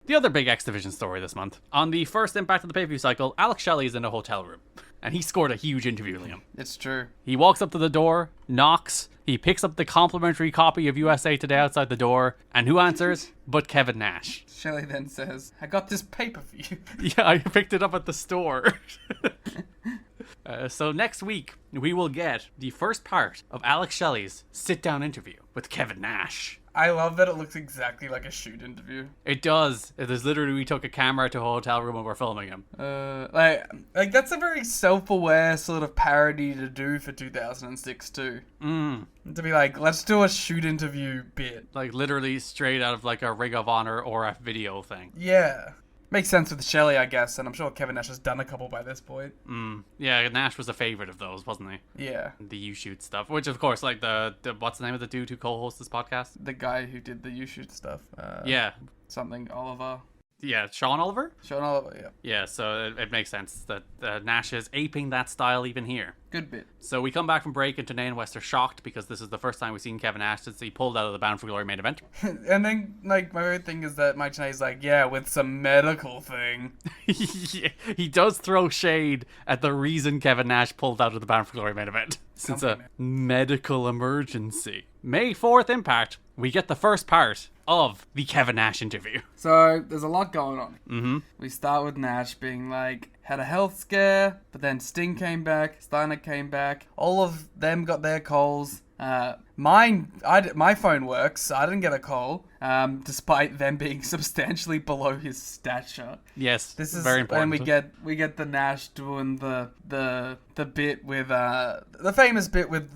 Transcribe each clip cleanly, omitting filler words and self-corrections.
The other big X Division story this month. On the first Impact of the pay-per-view cycle, Alex Shelley is in a hotel room. And he scored a huge interview, Liam. It's true. He walks up to the door, knocks, he picks up the complimentary copy of USA Today outside the door, and who answers but Kevin Nash. Shelley then says, I got this paper for you. Yeah, I picked it up at the store. So next week, we will get the first part of Alex Shelley's sit-down interview with Kevin Nash. I love that it looks exactly like a shoot interview. It does. There's literally, we took a camera to a hotel room and we're filming him. Like that's a very self-aware sort of parody to do for 2006 too. To be like, let's do a shoot interview bit. Like literally straight out of like a Ring of Honor or a video thing. Yeah. Makes sense with Shelley, I guess, and I'm sure Kevin Nash has done a couple by this point. Yeah, Nash was a favorite of those, wasn't he? Yeah. The You Shoot stuff, which of course, like the what's the name of the dude who co-hosts this podcast? The guy who did the You Shoot stuff. Yeah. Something Oliver. Yeah, Sean Oliver? Sean Oliver, yeah. Yeah, so it makes sense that Nash is aping that style even here. Good bit. So we come back from break, and Tenay and West are shocked because this is the first time we've seen Kevin Nash since he pulled out of the Bound for Glory main event. And then, like, my favorite thing is that Mike Tenay's like, yeah, with some medical thing. Yeah, he does throw shade at the reason Kevin Nash pulled out of the Bound for Glory main event. Since a medical emergency. May 4th Impact, we get the first part of the Kevin Nash interview. So, there's a lot going on. We start with Nash being like, had a health scare, but then Sting came back, Steiner came back, all of them got their calls. My phone works, I didn't get a call, despite them being substantially below his stature. Yes, this is very important. And we get the Nash doing the bit with the famous bit with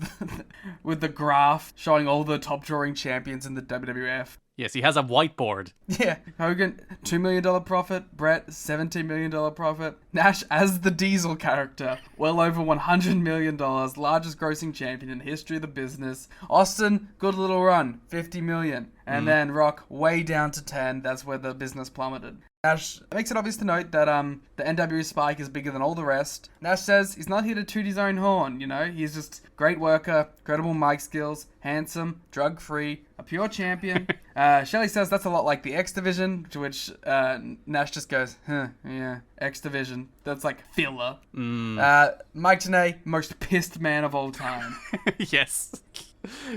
with the graph showing all the top drawing champions in the WWF. Yes, he has a whiteboard. Yeah, Hogan, $2 million profit. Brett, $17 million profit. Nash as the Diesel character, well over $100 million, largest grossing champion in the history of the business. Austin, good little run, $50 million. And then Rock, way down to 10. That's where the business plummeted. Nash makes it obvious to note that the NWA Spike is bigger than all the rest. Nash says he's not here to toot his own horn, you know? He's just great worker, credible mic skills, handsome, drug-free, a pure champion. Shelley says that's a lot like the X Division, to which Nash just goes, yeah, X Division. That's like filler. Mike Tenay, most pissed man of all time. Yes.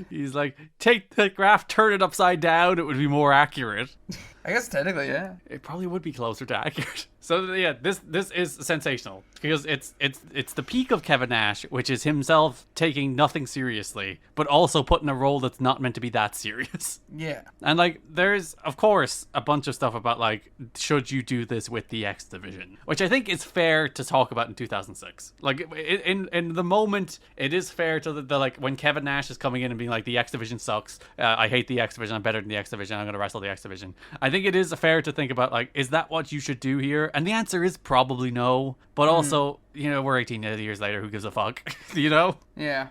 He's like, take the graph, turn it upside down, it would be more accurate. I guess technically, yeah. It probably would be closer to accurate. So yeah, this is sensational because it's the peak of Kevin Nash, which is himself taking nothing seriously, but also putting a role that's not meant to be that serious. Yeah. And like, there's of course a bunch of stuff about like, should you do this with the X Division, which I think is fair to talk about in 2006. Like in the moment, it is fair to the like when Kevin Nash is coming in and being like, the X Division sucks. I hate the X Division. I'm better than the X Division. I'm going to wrestle the X Division. I think it is fair to think about like, is that what you should do here? And the answer is probably no. But also, you know, we're 18 years later. Who gives a fuck? You know? Yeah.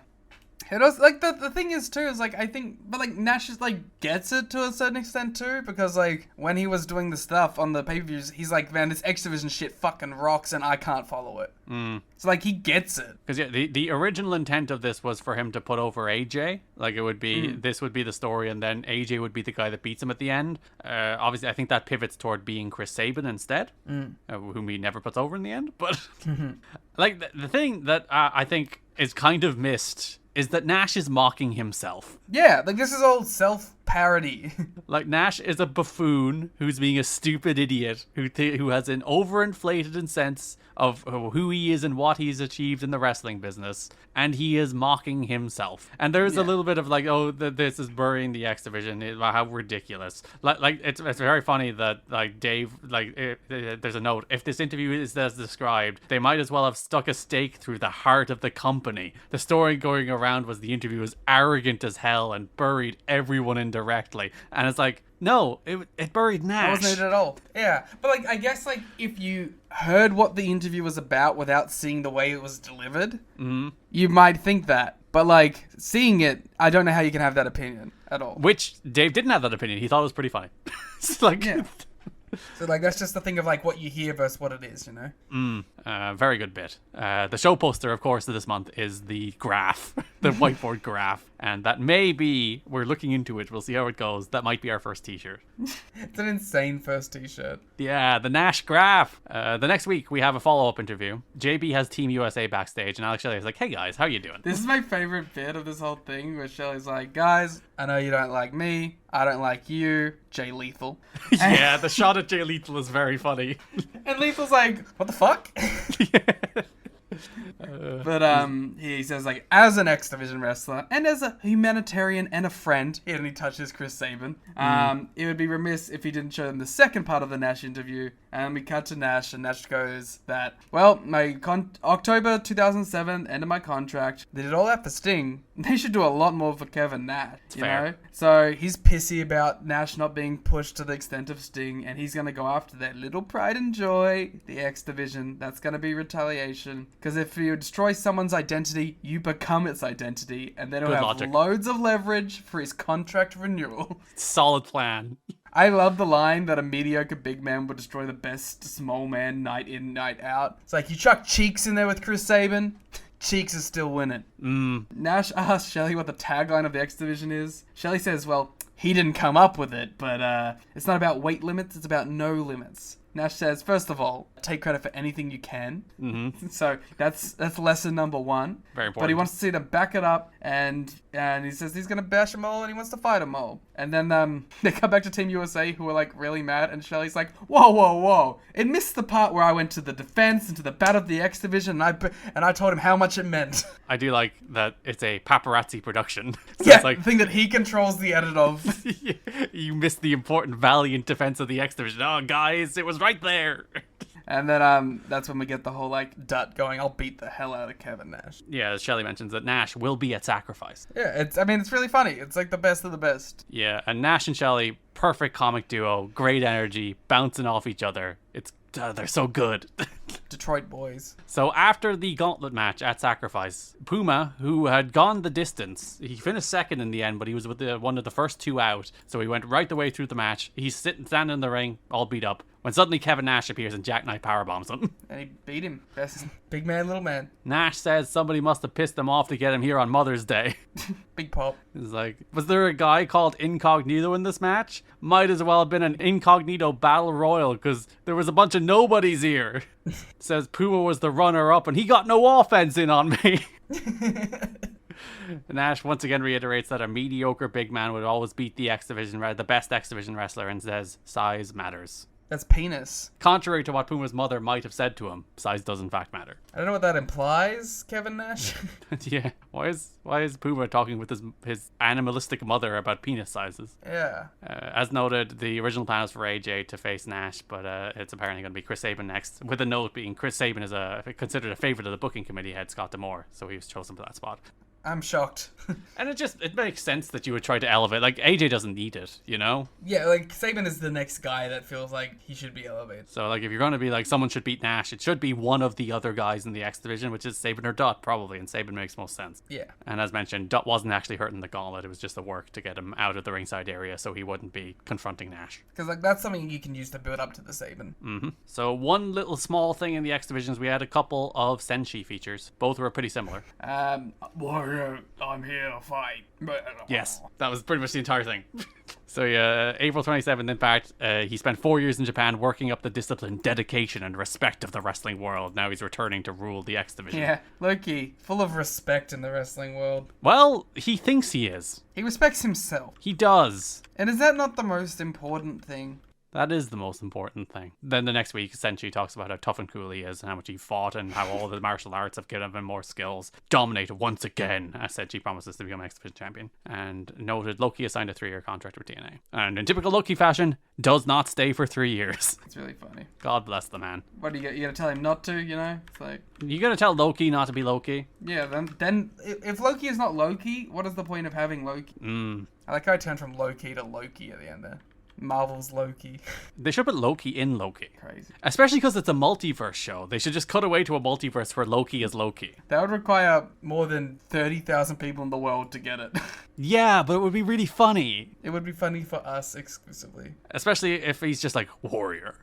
It was like the thing is too is like I think but like Nash is like gets it to a certain extent too, because like when he was doing the stuff on the pay-per-views, he's like, man, this X Division shit fucking rocks and I can't follow it. So like he gets it. Because yeah, the original intent of this was for him to put over AJ. Like it would be this would be the story, and then AJ would be the guy that beats him at the end. Obviously, I think that pivots toward being Chris Sabin instead, whom he never puts over in the end. But like the thing that I think is kind of missed is that Nash is mocking himself. Yeah, like this is all self-parody. Like Nash is a buffoon who's being a stupid idiot who has an overinflated sense of who he is and what he's achieved in the wrestling business, and he is mocking himself. And there's a little bit of like, oh, this is burying the X Division. How ridiculous! Like it's very funny that like Dave, like there's a note. If this interview is as described, they might as well have stuck a stake through the heart of the company. The story going around was the interview was arrogant as hell and buried everyone indirectly. And it's like, no, it buried Nash. That wasn't it at all. Yeah, but like I guess like if you heard what the interview was about without seeing the way it was delivered, you might think that. But like seeing it, I don't know how you can have that opinion at all. Which Dave didn't have that opinion. He thought it was pretty funny. It's like, yeah. So like that's just the thing of like what you hear versus what it is, you know. Very good bit. The show poster, of course, of this month is the graph, the whiteboard graph. And that may be, we're looking into it, we'll see how it goes. That might be our first t-shirt. It's an insane first t-shirt. Yeah, the Nash graph. The next week, we have a follow-up interview. JB has Team USA backstage, and Alex Shelley is like, hey guys, how you doing? This is my favorite bit of this whole thing, where Shelley's like, guys, I know you don't like me. I don't like you. Jay Lethal. Yeah, the shot at Jay Lethal is very funny. And Lethal's like, what the fuck? Yeah. But he says, like, as an X Division wrestler and as a humanitarian and a friend, and he touches Chris Sabin, it would be remiss if he didn't show them the second part of the Nash interview. And we cut to Nash, and Nash goes that, well, my October 2007, end of my contract. They did all that for Sting. They should do a lot more for Kevin Nash, you know? So he's pissy about Nash not being pushed to the extent of Sting, and he's going to go after their little pride and joy, the X Division. That's going to be retaliation. Because if you destroy someone's identity, you become its identity, and then he'll have loads of leverage for his contract renewal. Solid plan. I love the line that a mediocre big man would destroy the best small man night in, night out. It's like, you chuck Cheeks in there with Chris Sabin, Cheeks is still winning. Nash asks Shelley what the tagline of the X Division is. Shelley says, well, he didn't come up with it, but it's not about weight limits, it's about no limits. Nash says, first of all, take credit for anything you can. Mm-hmm. So that's lesson number one. Very important. But he wants to see them back it up, and he says he's going to bash them all, and he wants to fight them all. And then they come back to Team USA, who are like really mad, and Shelley's like, whoa, whoa, whoa. It missed the part where I went to the defense and to the bat of the X Division, and I told him how much it meant. I do like that it's a paparazzi production. So Yeah, it's like, the thing that he controls the edit of. You missed the important, valiant defense of the X Division. Oh, guys, it was right there. And then that's when we get the whole, like, Dut going, I'll beat the hell out of Kevin Nash. Yeah, as Shelley mentions that Nash will be at Sacrifice. Yeah, it's really funny. It's like the best of the best. Yeah, and Nash and Shelley, perfect comic duo, great energy, bouncing off each other. They're so good. Detroit boys. So after the gauntlet match at Sacrifice, Puma, who had gone the distance, he finished second in the end, but he was with one of the first two out, so he went right the way through the match. He's standing in the ring, all beat up, when suddenly Kevin Nash appears and Jackknife powerbombs him. And he beat him. Best big man, little man. Nash says somebody must have pissed him off to get him here on Mother's Day. Big pop. It's like, was there a guy called Incognito in this match? Might as well have been an Incognito Battle Royal, because there was a bunch of nobodies here. Says Puma was the runner-up, and he got no offense in on me. Nash once again reiterates that a mediocre big man would always beat the best X Division wrestler, and says size matters. That's penis. Contrary to what Puma's mother might have said to him, size does in fact matter. I don't know what that implies, Kevin Nash. Yeah, why is Puma talking with his animalistic mother about penis sizes? Yeah. As noted, the original plan was for AJ to face Nash, but it's apparently going to be Chris Sabin next, with a note being Chris Sabin is considered a favorite of the booking committee head, Scott D'Amore, so he was chosen for that spot. I'm shocked. And it makes sense that you would try to elevate. Like, AJ doesn't need it, you know? Yeah, like, Sabin is the next guy that feels like he should be elevated. So, like, if you're going to be like, someone should beat Nash, it should be one of the other guys in the X Division, which is Sabin or Dut, probably, and Sabin makes most sense. Yeah. And as mentioned, Dut wasn't actually hurting the gauntlet, it was just a work to get him out of the ringside area so he wouldn't be confronting Nash. Because, like, that's something you can use to build up to the Sabin. Mm-hmm. So, one little small thing in the X Divisions, we had a couple of Senshi features. Both were pretty similar. Warrior, I'm here to fight. Yes, that was pretty much the entire thing. So yeah, April 27th Impact, he spent 4 years in Japan working up the discipline, dedication, and respect of the wrestling world. Now he's returning to rule the X Division. Yeah, Loki, full of respect in the wrestling world. Well, he thinks he is. He respects himself. He does. And is that not the most important thing? That is the most important thing. Then the next week, Senshi talks about how tough and cool he is and how much he fought and how all the martial arts have given him more skills. Dominated once again, as Senshi promises to become X Division champion. And noted Loki has signed a 3-year contract with TNA. And in typical Loki fashion, does not stay for 3 years. It's really funny. God bless the man. What do you gotta tell him not to, you know? It's like... You gonna tell Loki not to be Loki? Yeah, then if Loki is not Loki, what is the point of having Loki? I like how I turned from Loki to Loki at the end there. Marvel's Loki. They should put Loki in Loki. Crazy. Especially because it's a multiverse show. They should just cut away to a multiverse where Loki is Loki. That would require more than 30,000 people in the world to get it. Yeah, but it would be really funny. It would be funny for us exclusively. Especially if he's just like, warrior.